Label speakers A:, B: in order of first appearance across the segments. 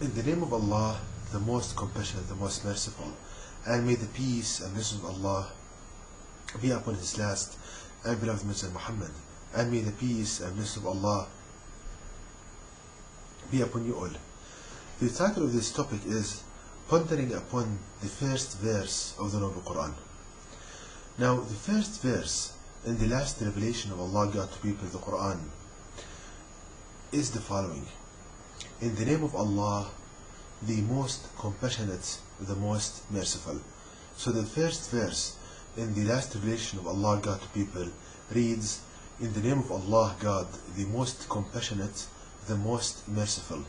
A: In the name of Allah, the most compassionate, the most merciful, and may the peace and blessings of Allah be upon His last and beloved Messenger Muhammad, and may the peace and blessings of Allah be upon you all. The title of this topic is Pondering upon the first verse of the Noble Quran. Now, the first verse in the last revelation of Allah God to people, the Quran, is the following: in the name of Allah, the most compassionate, the most merciful. So the first verse in the last revelation of Allah God to people reads, in the name of Allah God, the most compassionate, the most merciful.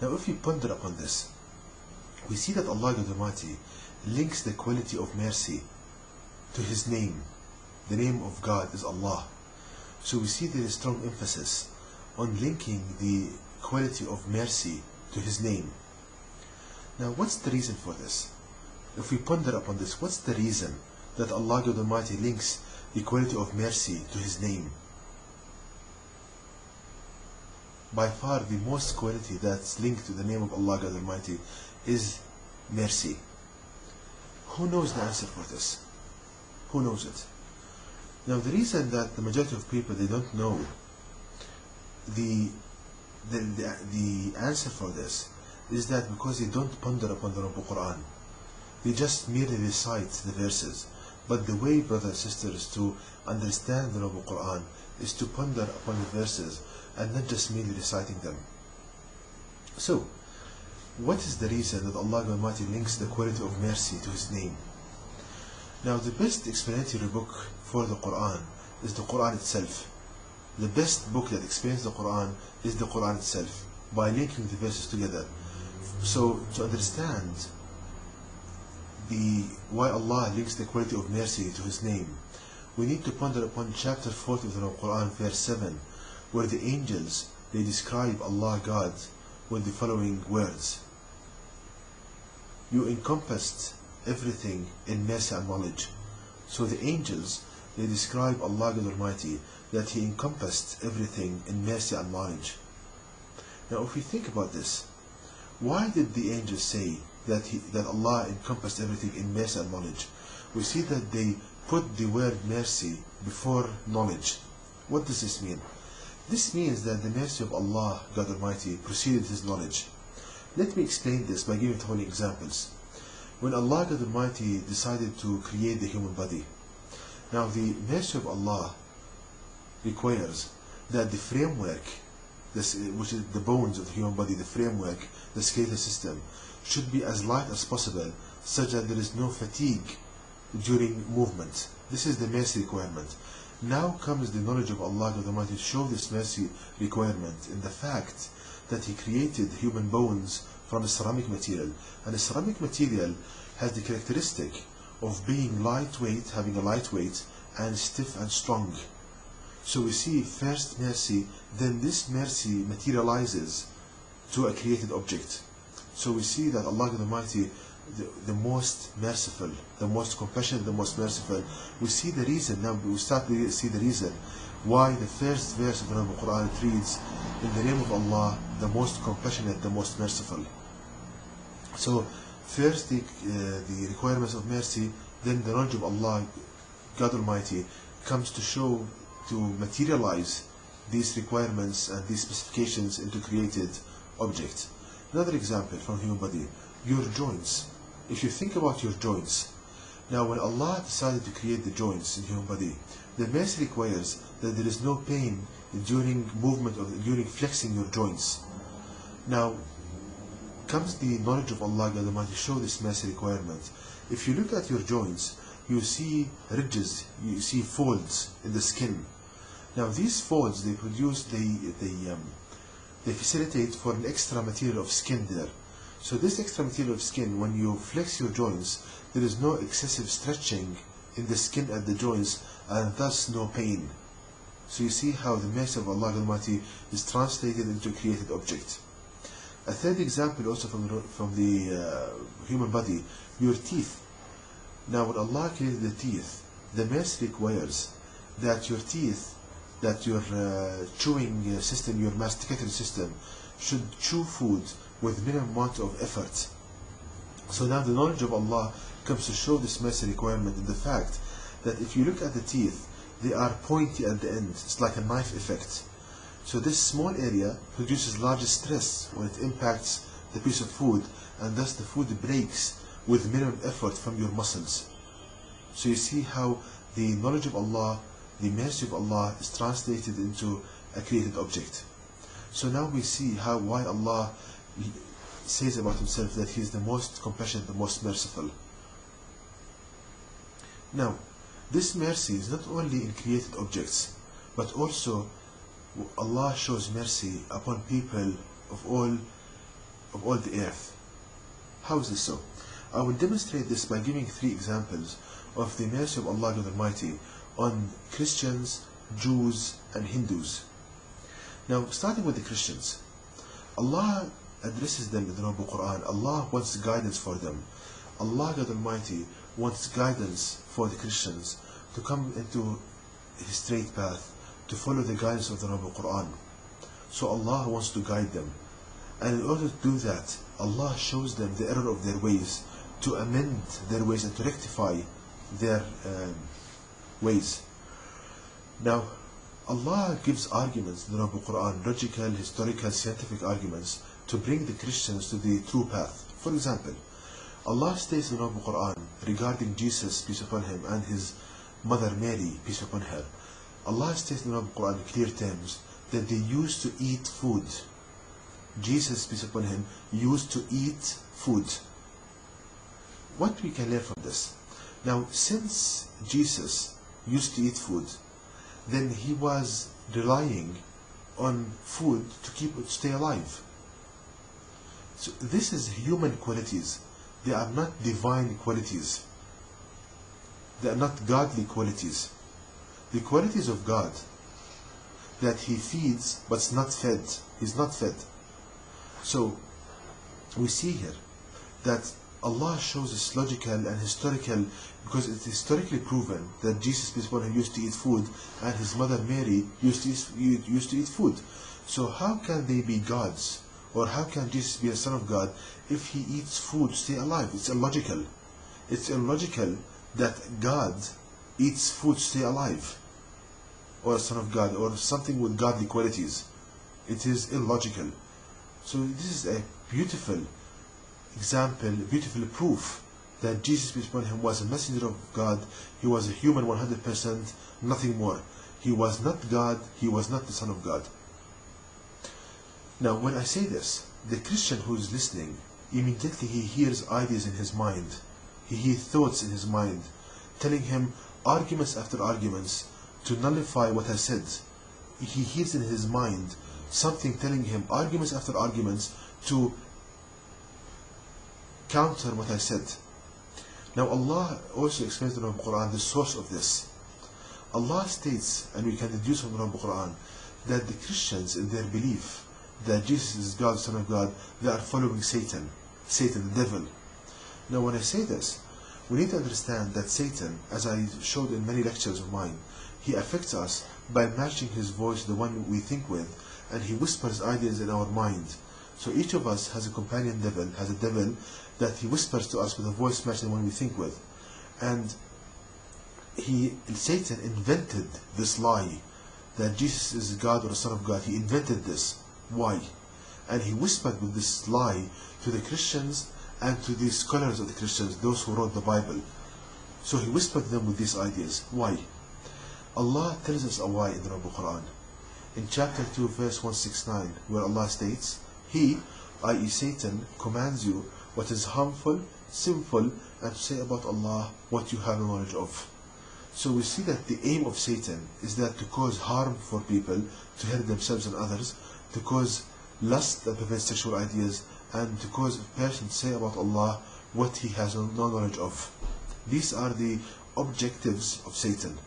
A: Now if we ponder upon this, we see that Allah God Almighty links the quality of mercy to His name. The name of God is Allah. So we see there is strong emphasis on linking the quality of mercy to His name. Now what's the reason for this? If we ponder upon this, what's the reason that Allah God Almighty links the quality of mercy to His name? By far the most quality that's linked to the name of Allah God Almighty is mercy. Who knows the answer for this? Who knows it? Now the reason that the majority of people, they don't know the answer for this is that because they don't ponder upon the Noble Quran. They just merely recite the verses. But the way, brothers and sisters, to understand the Noble Quran is to ponder upon the verses and not just merely reciting them. So, what is the reason that Allah Almighty links the quality of mercy to His name? Now, the best explanatory book for the Quran is the Quran itself. The best book that explains the Quran is the Quran itself, by linking the verses together. So, to understand why Allah links the quality of mercy to His name, we need to ponder upon chapter 40 of the Quran, verse 7, where the angels, they describe Allah God with the following words: you encompassed everything in mercy and knowledge. So the angels, they describe Allah God Almighty that He encompassed everything in mercy and knowledge. Now if we think about this, why did the angels say that Allah encompassed everything in mercy and knowledge? We see that they put the word mercy before knowledge. What does this mean? This means that the mercy of Allah God Almighty preceded His knowledge. Let me explain this by giving 20 examples. When Allah God Almighty decided to create the human body, now the mercy of Allah requires that the framework, which is the bones of the human body, the framework, the skeletal system, should be as light as possible, such that there is no fatigue during movement. This is the mercy requirement. Now comes the knowledge of Allah God Almighty to show this mercy requirement in the fact that He created human bones from a ceramic material, and the ceramic material has the characteristic of being lightweight, having a light weight, and stiff and strong. So we see first mercy, then this mercy materializes to a created object. So we see that Allah God Almighty, the most merciful, the most compassionate, the most merciful. We see the reason, now we start to see the reason why the first verse of the Noble Quran reads, in the name of Allah, the most compassionate, the most merciful. So first the requirements of mercy, then the knowledge of Allah God Almighty comes to show, to materialize these requirements and these specifications into created objects. Another example from the human body, your joints. If you think about your joints, now when Allah decided to create the joints in the human body, the mercy requires that there is no pain during movement or during flexing your joints. Now comes the knowledge of Allah God Almighty to show this mercy requirement. If you look at your joints, you see ridges, you see folds in the skin. Now these folds, they produce, they facilitate for an extra material of skin there. So this extra material of skin, when you flex your joints, there is no excessive stretching in the skin at the joints, and thus no pain. So you see how the mercy of Allah Almighty is translated into a created object. A third example also from the human body, your teeth. Now when Allah created the teeth, the mercy requires that your teeth, that your chewing system, your masticating system, should chew food with minimum amount of effort. So now the knowledge of Allah comes to show this mercy requirement in the fact that if you look at the teeth, they are pointy at the end. It's like a knife effect. So this small area produces larger stress when it impacts the piece of food, and thus the food breaks with minimum effort from your muscles. So you see how the knowledge of Allah, the mercy of Allah is translated into a created object. So now we see why Allah says about himself that he is the most compassionate, the most merciful. Now, this mercy is not only in created objects, but also Allah shows mercy upon people of all the earth. How is this so? I will demonstrate this by giving 3 examples of the mercy of Allah God Almighty on Christians, Jews, and Hindus. Now, starting with the Christians, Allah addresses them in the Noble Quran. Allah wants guidance for them. Allah God Almighty wants guidance for the Christians to come into His straight path, to follow the guidance of the Noble Quran. So Allah wants to guide them. And in order to do that, Allah shows them the error of their ways, to amend their ways and to rectify their ways. Now, Allah gives arguments in the Noble Quran, logical, historical, scientific arguments, to bring the Christians to the true path. For example, Allah states in the Noble Quran regarding Jesus, peace upon him, and his mother Mary, peace upon her. Allah states in the Noble Quran in clear terms that they used to eat food. Jesus, peace upon him, used to eat food. What we can learn from this? Now, since Jesus used to eat food, then he was relying on food to stay alive. So this is human qualities. They are not divine qualities. They are not godly qualities. The qualities of God, that He feeds but is not fed. He's not fed. So we see here that Allah shows this logical and historical, because it's historically proven that Jesus, peace upon him, used to eat food, and his mother Mary used to eat food. So how can they be gods? Or how can Jesus be a son of God if he eats food to stay alive? It's illogical. It's illogical that God eats food to stay alive, or a son of God, or something with godly qualities. It is illogical. So this is a beautiful example, beautiful proof that Jesus, peace upon him, was a messenger of God. He was a human 100%, nothing more. He was not God, he was not the Son of God. Now, when I say this, the Christian who is listening, immediately he hears ideas in his mind. He hears thoughts in his mind, telling him arguments after arguments to nullify what I said. He hears in his mind something telling him arguments after arguments to counter what I said. Now, Allah also explains in the Quran the source of this. Allah states, and we can deduce from the Quran, that the Christians, in their belief that Jesus is God, Son of God, they are following Satan, the devil. Now, when I say this, we need to understand that Satan, as I showed in many lectures of mine, he affects us by matching his voice to the one we think with, and he whispers ideas in our mind. So each of us has a companion devil, has a devil that he whispers to us with a voice matching the one we think with. And Satan invented this lie that Jesus is God or a Son of God. He invented this. Why? And he whispered with this lie to the Christians and to the scholars of the Christians, those who wrote the Bible. So he whispered them with these ideas. Why? Allah tells us a why in the Noble Quran. In chapter 2, verse 169, where Allah states, He, i.e. Satan, commands you what is harmful, sinful, and to say about Allah what you have no knowledge of. So we see that the aim of Satan is that to cause harm for people, to hurt themselves and others, to cause lust and prevent sexual ideas, and to cause a person to say about Allah what he has no knowledge of. These are the objectives of Satan.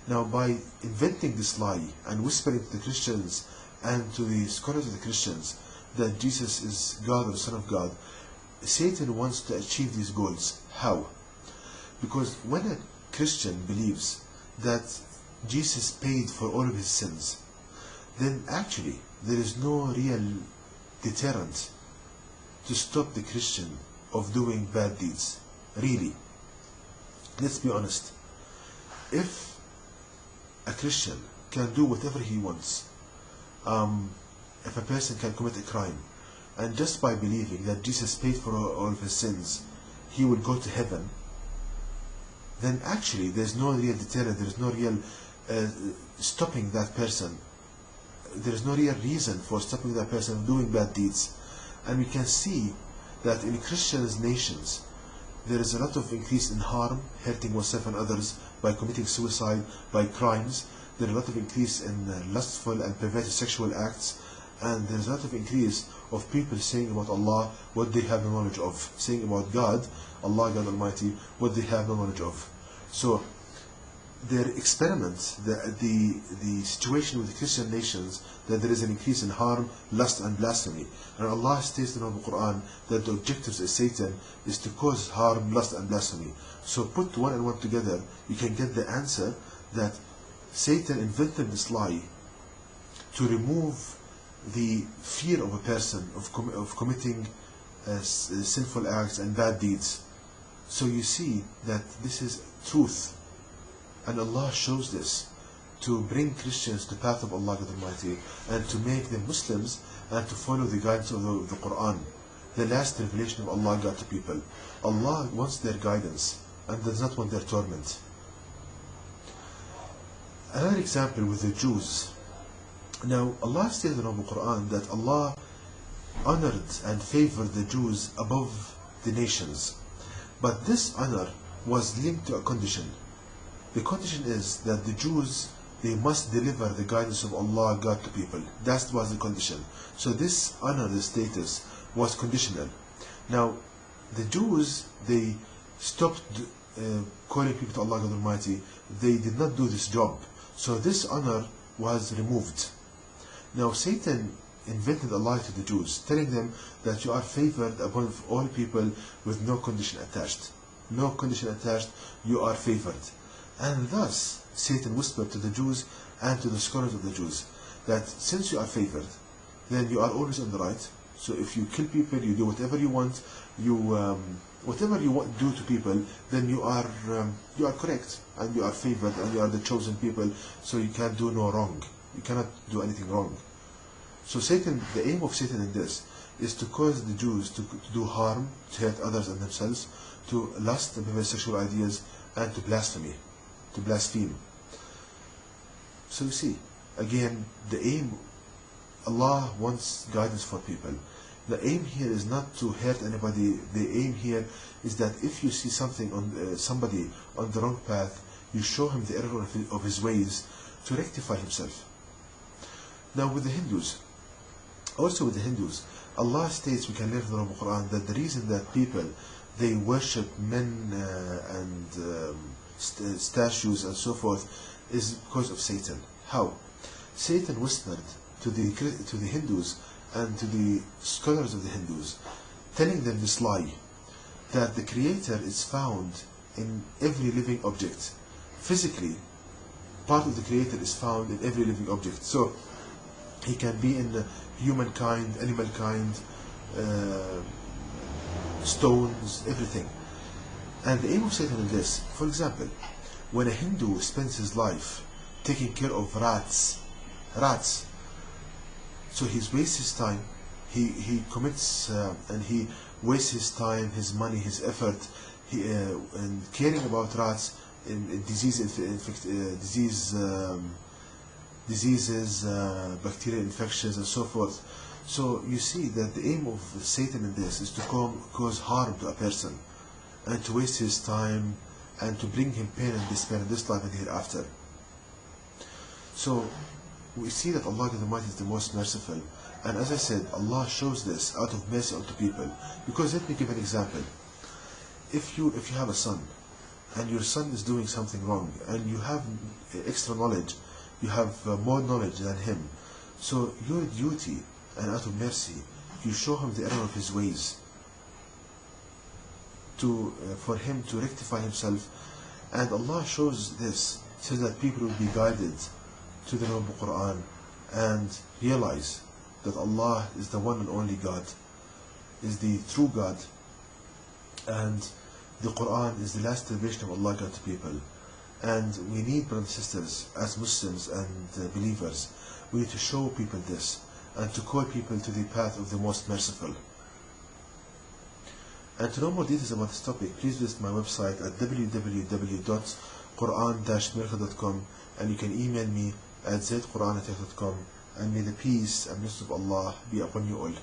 A: Now, by inventing this lie and whispering to the Christians and to the scholars of the Christians that Jesus is God or the Son of God, Satan wants to achieve these goals. How? Because when a Christian believes that Jesus paid for all of his sins, then actually there is no real deterrent to stop the Christian of doing bad deeds. Really. Let's be honest. If a Christian can do whatever he wants, if a person can commit a crime, and just by believing that Jesus paid for all of his sins, he will go to heaven, then actually there's no real deterrent, there's no real stopping that person. There's no real reason for stopping that person from doing bad deeds. And we can see that in Christian nations, there is a lot of increase in harm, hurting oneself and others by committing suicide, by crimes. There is a lot of increase in lustful and perverted sexual acts, and there is a lot of increase of people saying about Allah what they have no knowledge of, saying about God, Allah, God Almighty, what they have no knowledge of. So their experiments, the situation with the Christian nations, that there is an increase in harm, lust and blasphemy. And Allah states in the Quran that the objectives of Satan is to cause harm, lust and blasphemy. So put one and one together, you can get the answer that Satan invented this lie to remove the fear of a person of committing sinful acts and bad deeds. So you see that this is truth. And Allah shows this to bring Christians to the path of Allah God Almighty, and to make them Muslims, and to follow the guidance of the Quran, the last revelation of Allah God to people. Allah wants their guidance and does not want their torment. Another example with the Jews. Now Allah stated in the Quran that Allah honored and favored the Jews above the nations. But this honor was linked to a condition. The condition is that the Jews, they must deliver the guidance of Allah God to people. That was the condition. So this honor, the status, was conditional. Now, the Jews, they stopped calling people to Allah God Almighty. They did not do this job. So this honor was removed. Now Satan invented a lie to the Jews, telling them that you are favored above all people with no condition attached. No condition attached, you are favored. And thus, Satan whispered to the Jews and to the scholars of the Jews that since you are favored, then you are always on the right. So if you kill people, you do whatever you want, whatever you want to do to people, then you are correct, and you are favored, and you are the chosen people. So you can't do no wrong. You cannot do anything wrong. So Satan, the aim of Satan in this is to cause the Jews to do harm, to hurt others and themselves, to lust and perverse sexual ideas, and to blaspheme. So you see, again, the aim, Allah wants guidance for people. The aim here is not to hurt anybody. The aim here is that if you see something on somebody on the wrong path, you show him the error of his ways to rectify himself. Now with the Hindus, also with the Hindus, Allah states, we can learn from the Quran, that the reason that people, they worship men and statues and so forth is because of Satan. How? Satan whispered to the Hindus and to the scholars of the Hindus, telling them this lie, that the Creator is found in every living object. Physically, part of the Creator is found in every living object. So He can be in humankind, animal kind, stones, everything. And the aim of Satan is this. For example, when a Hindu spends his life taking care of rats, so he wastes his time, he commits and he wastes his time, his money, his effort, in caring about rats, in diseases, bacterial infections and so forth. So you see that the aim of Satan in this is to cause harm to a person, and to waste his time, and to bring him pain and despair in this life and hereafter. So we see that Allah the Almighty is the most merciful, and as I said, Allah shows this out of mercy unto people. Because let me give an example. If you have a son, and your son is doing something wrong, and you have extra knowledge, you have more knowledge than him, so your duty, and out of mercy, you show him the error of his ways, for him to rectify himself. And Allah shows this so that people will be guided to the Noble Quran and realize that Allah is the one and only God. is the true God, and the Quran is the last revelation of Allah God to people. And we need, brothers and sisters, as Muslims and believers, we need to show people this and to call people to the path of the most merciful. And to know more details about this topic, please visit my website at www.quran-miracle.com, and you can email me at zaidquran@yahoo.com, and may the peace and blessings of Allah be upon you all.